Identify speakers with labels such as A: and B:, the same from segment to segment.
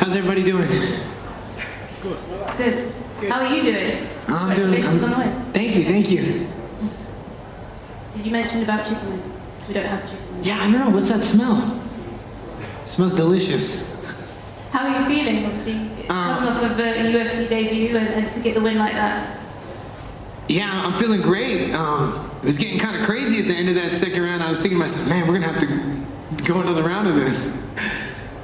A: How's everybody doing?
B: Good. How are you doing?
A: I'm doing.
B: On the win.
A: Thank you, thank you.
B: Did you mention about chicken wings? We don't have chicken wings.
A: Yeah, I don't know. What's that smell? It smells delicious.
B: How are you feeling? Obviously, coming off of a UFC debut and to get the win like that.
A: Yeah, I'm feeling great. It was getting kind of crazy at the end of that second round. I was thinking to myself, man, we're gonna have to go another round of this.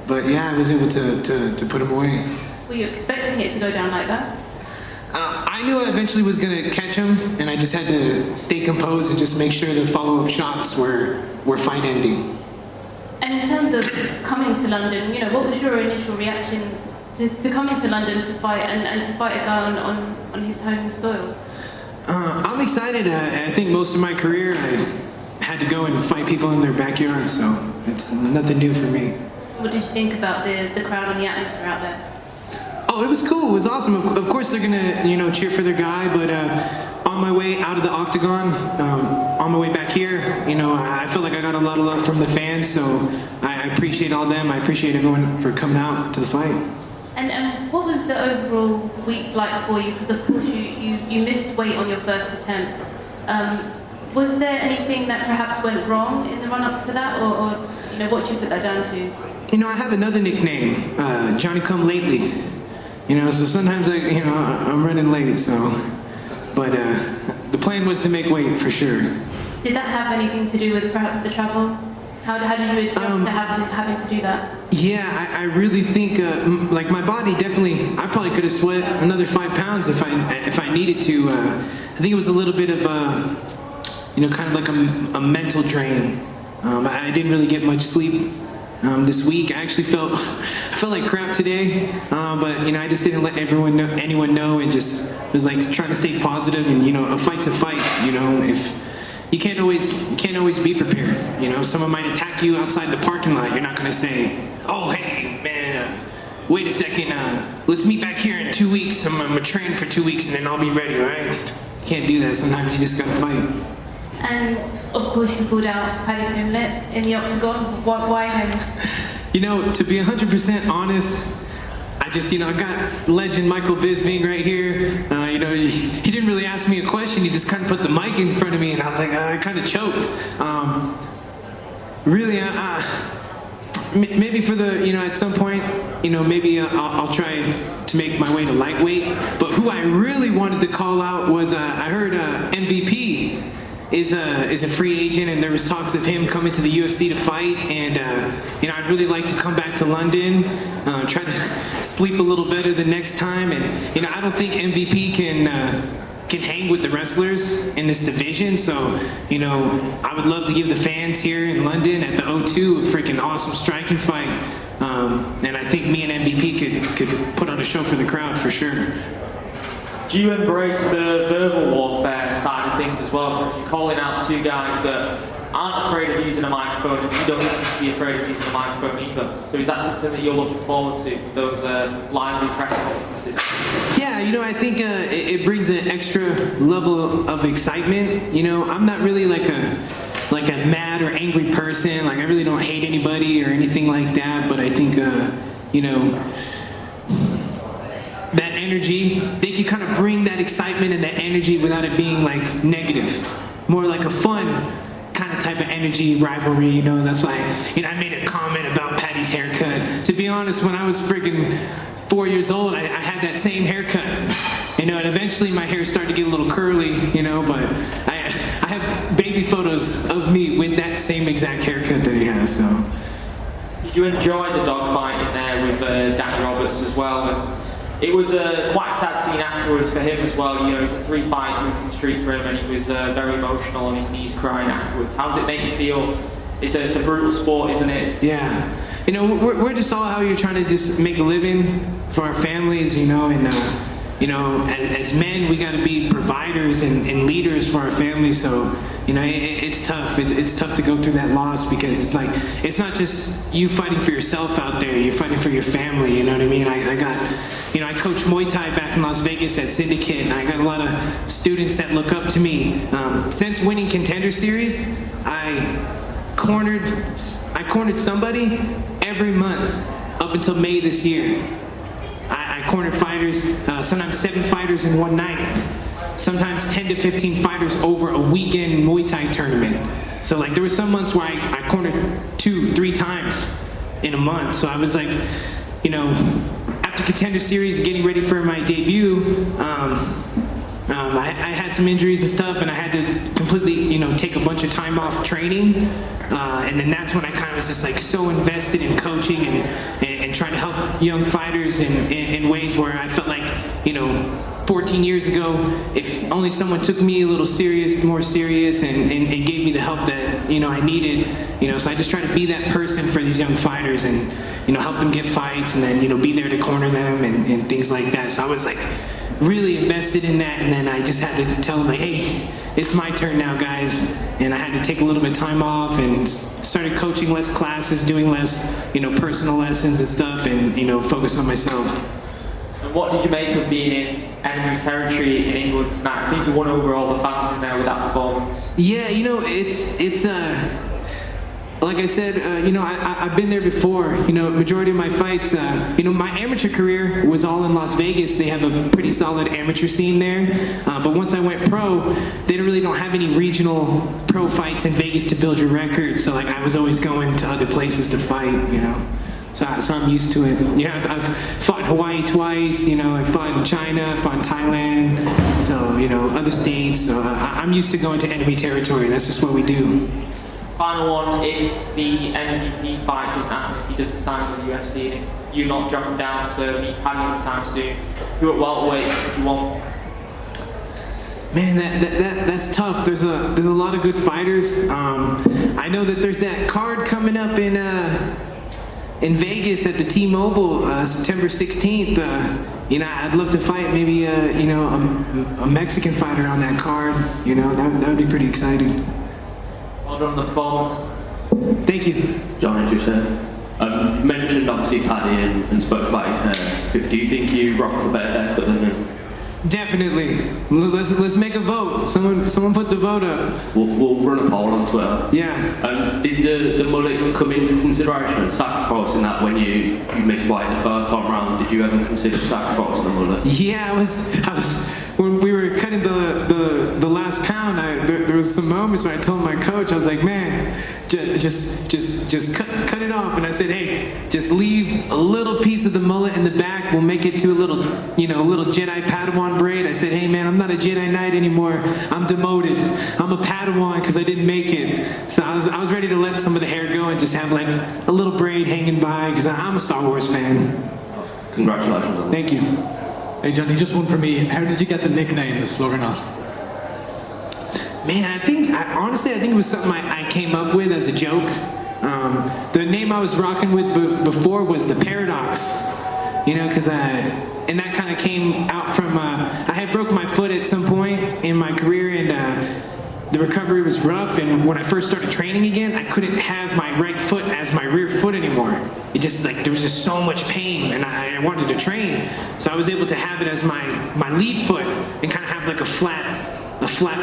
A: But yeah, I was able to put him away.
B: Were you expecting it to go down like that?
A: I knew I eventually was gonna catch him, and I just had to stay composed and just make sure the follow-up shots were fight ending.
B: And in terms of coming to London, you know, what was your initial reaction to coming to London to fight and to fight a guy on his home soil?
A: I'm excited. I think most of my career I had to go and fight people in their backyard, so it's nothing new for me.
B: What did you think about the crowd and the atmosphere out there?
A: Oh, it was cool. It was awesome. Of course, they're gonna, cheer for their guy. But on my way out of the octagon, on my way back here, I feel like I got a lot of love from the fans. So I appreciate all them. I appreciate everyone for coming out to the fight.
B: And what was the overall week like for you? Because of course you missed weight on your first attempt. Was there anything that perhaps went wrong in the run-up to that, or what do you put that down to?
A: I have another nickname, Johnny Come Lately. So sometimes I'm running late. So, but the plan was to make weight for sure.
B: Did that have anything to do with perhaps the travel? How did you adjust to having to do that?
A: Yeah, I really think like my body definitely. I probably could have sweat another 5 pounds if I needed to. I think it was a little bit of kind of like a mental drain. I didn't really get much sleep this week. I actually felt like crap today, but I just didn't let anyone know, and just was like trying to stay positive. And a fight's a fight. If you can't always be prepared. Someone might attack you outside the parking lot. You're not gonna say, "Oh, hey, man, wait a second. Let's meet back here in 2 weeks. I'm gonna train for 2 weeks and then I'll be ready." Right? You can't do that. Sometimes you just gotta fight.
B: And of course, you pulled out Paddy Pimblett in the octagon. Why him?
A: To be 100% honest, I just, I got legend Michael Bisping right here. He didn't really ask me a question. He just kind of put the mic in front of me, and I was like, I kind of choked. Really, maybe for the, at some point, maybe I'll try to make my way to lightweight. But who I really wanted to call out was, I heard MVP is a free agent, and there was talks of him coming to the UFC to fight. And I'd really like to come back to London, try to sleep a little better the next time. And I don't think MVP can hang with the wrestlers in this division. So I would love to give the fans here in London at the O2 a freaking awesome striking fight. And I think me and MVP could put on a show for the crowd for sure.
C: Do you embrace the verbal warfare side of things as well? Because you're calling out two guys that aren't afraid of using a microphone, and you don't seem to be afraid of using a microphone either. So is that something that you're looking forward to, those lively press conferences?
A: Yeah, I think it brings an extra level of excitement. I'm not really like a mad or angry person. Like, I really don't hate anybody or anything like that. But I think that energy, they can kind of bring that excitement and that energy without it being like negative. More like a fun kind of type of energy, rivalry, That's why, I made a comment about Paddy's haircut. To be honest, when I was freaking 4 years old, I had that same haircut. And eventually my hair started to get a little curly, but I have baby photos of me with that same exact haircut that he has, so.
C: Did you enjoy the dogfight in there with Danny Roberts as well? And it was quite a sad scene afterwards for him as well. It's a 3-fight losing streak for him, and he was very emotional on his knees crying afterwards. How does it make you feel? It's a brutal sport, isn't it?
A: Yeah. We're just all out here trying to just make a living for our families, and as men, we got to be providers and leaders for our families. So, it's tough. It's tough to go through that loss, because it's like, it's not just you fighting for yourself out there. You're fighting for your family. You know what I mean? I coach Muay Thai back in Las Vegas at Syndicate, and I got a lot of students that look up to me. Since winning Contender Series, I cornered somebody every month up up until May this year. I cornered fighters, sometimes 7 fighters in one night, sometimes 10 to 15 fighters over a weekend Muay Thai tournament. So like there were some months where I cornered 2-3 times in a month. So I was like, you know, after Contender Series, getting ready for my debut, I had some injuries and stuff, and I had to completely, you know, take a bunch of time off training. And then that's when I kind of was just like so invested in coaching and trying to help young fighters in ways where I felt like, you know, 14 years ago, if only someone took me a little more serious and gave me the help that, you know, I needed, you know, so I just try to be that person for these young fighters and, you know, help them get fights and then, you know, be there to corner them and things like that. So I was like really invested in that, and then I just had to tell them like, hey, it's my turn now, guys. And I had to take a little bit of time off and started coaching less classes, doing less, you know, personal lessons and stuff, and, you know, focus on myself.
C: And what did you make of being in enemy territory in England tonight? I think you won over all the fans in there with that performance.
A: Yeah, you know, it's like I said, you know, I've been there before. You know, majority of my fights, you know, my amateur career was all in Las Vegas. They have a pretty solid amateur scene there. But once I went pro, they really don't have any regional pro fights in Vegas to build your record. So like I was always going to other places to fight, you know. So I'm used to it. Yeah, I've fought in Hawaii twice, you know, I fought in China, I fought in Thailand, so, you know, other states. So I'm used to going to enemy territory. That's just what we do.
C: Final one, if the MVP fight doesn't happen, if he doesn't sign with the UFC, and if you're not jumping down to meet Paddy anytime soon, who at welterweight would you want?
A: Man, that's tough. There's a lot of good fighters. I know that there's that card coming up in Vegas at the T-Mobile, September 16th. You know, I'd love to fight maybe you know, a Mexican fighter on that card. You know, that would be pretty exciting.
C: Well done on the performance.
A: Thank you.
D: Jonny, just you mentioned obviously Paddy and spoke about his hair. Do you think you rocked a better haircut than him?
A: Definitely. Let's make a vote. Someone put the vote up.
D: We'll run a poll on Twitter.
A: Yeah.
D: Did the mullet come into consideration and sacrificing that when you missed weight the first time round? Did you ever consider sacrificing the mullet?
A: Yeah, I was when we were cutting the last pound. There was some moments where I told my coach, I was like, man, just cut it off. And I said, hey, just leave a little piece of the mullet in the back. We'll make it to a little, you know, a little Jedi Padawan braid. I said, hey man, I'm not a Jedi Knight anymore. I'm demoted. I'm a Padawan because I didn't make it. So I was ready to let some of the hair go and just have like a little braid hanging by because I'm a Star Wars fan.
D: Congratulations on that.
A: Thank you.
E: Hey Jonny, just one for me. How did you get the nickname, the Sluggernaut?
A: Man, honestly, I think it was something I came up with as a joke. The name I was rocking with before was the Paradox, you know, and that kind of came out from, I had broke my foot at some point in my career, and the recovery was rough, and when I first started training again, I couldn't have my right foot as my rear foot anymore. It just, like, there was just so much pain, and I wanted to train, so I was able to have it as my lead foot, and kind of have like a flat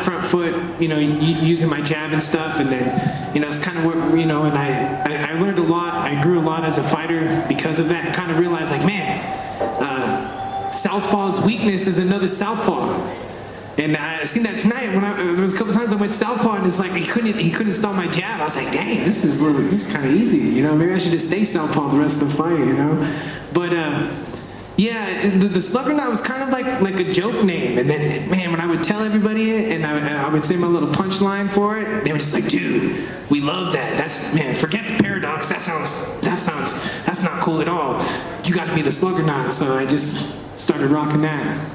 A: front foot, you know, using my jab and stuff, and then, you know, it's kind of what, you know, and I learned a lot, I grew a lot as a fighter because of that, and kind of realized, like, man, Southpaw's weakness is another Southpaw. And I seen that tonight when there was a couple times I went Southpaw, and it's like he couldn't stop my jab. I was like, dang, this is kind of easy, you know. Maybe I should just stay Southpaw the rest of the fight, you know. But yeah, the Sluggernaut was kind of like a joke name. And then, man, when I would tell everybody it, and I would say my little punchline for it, they were just like, dude, we love that. Man, forget the Paradox. That's not cool at all. You got to be the Sluggernaut. So I just started rocking that.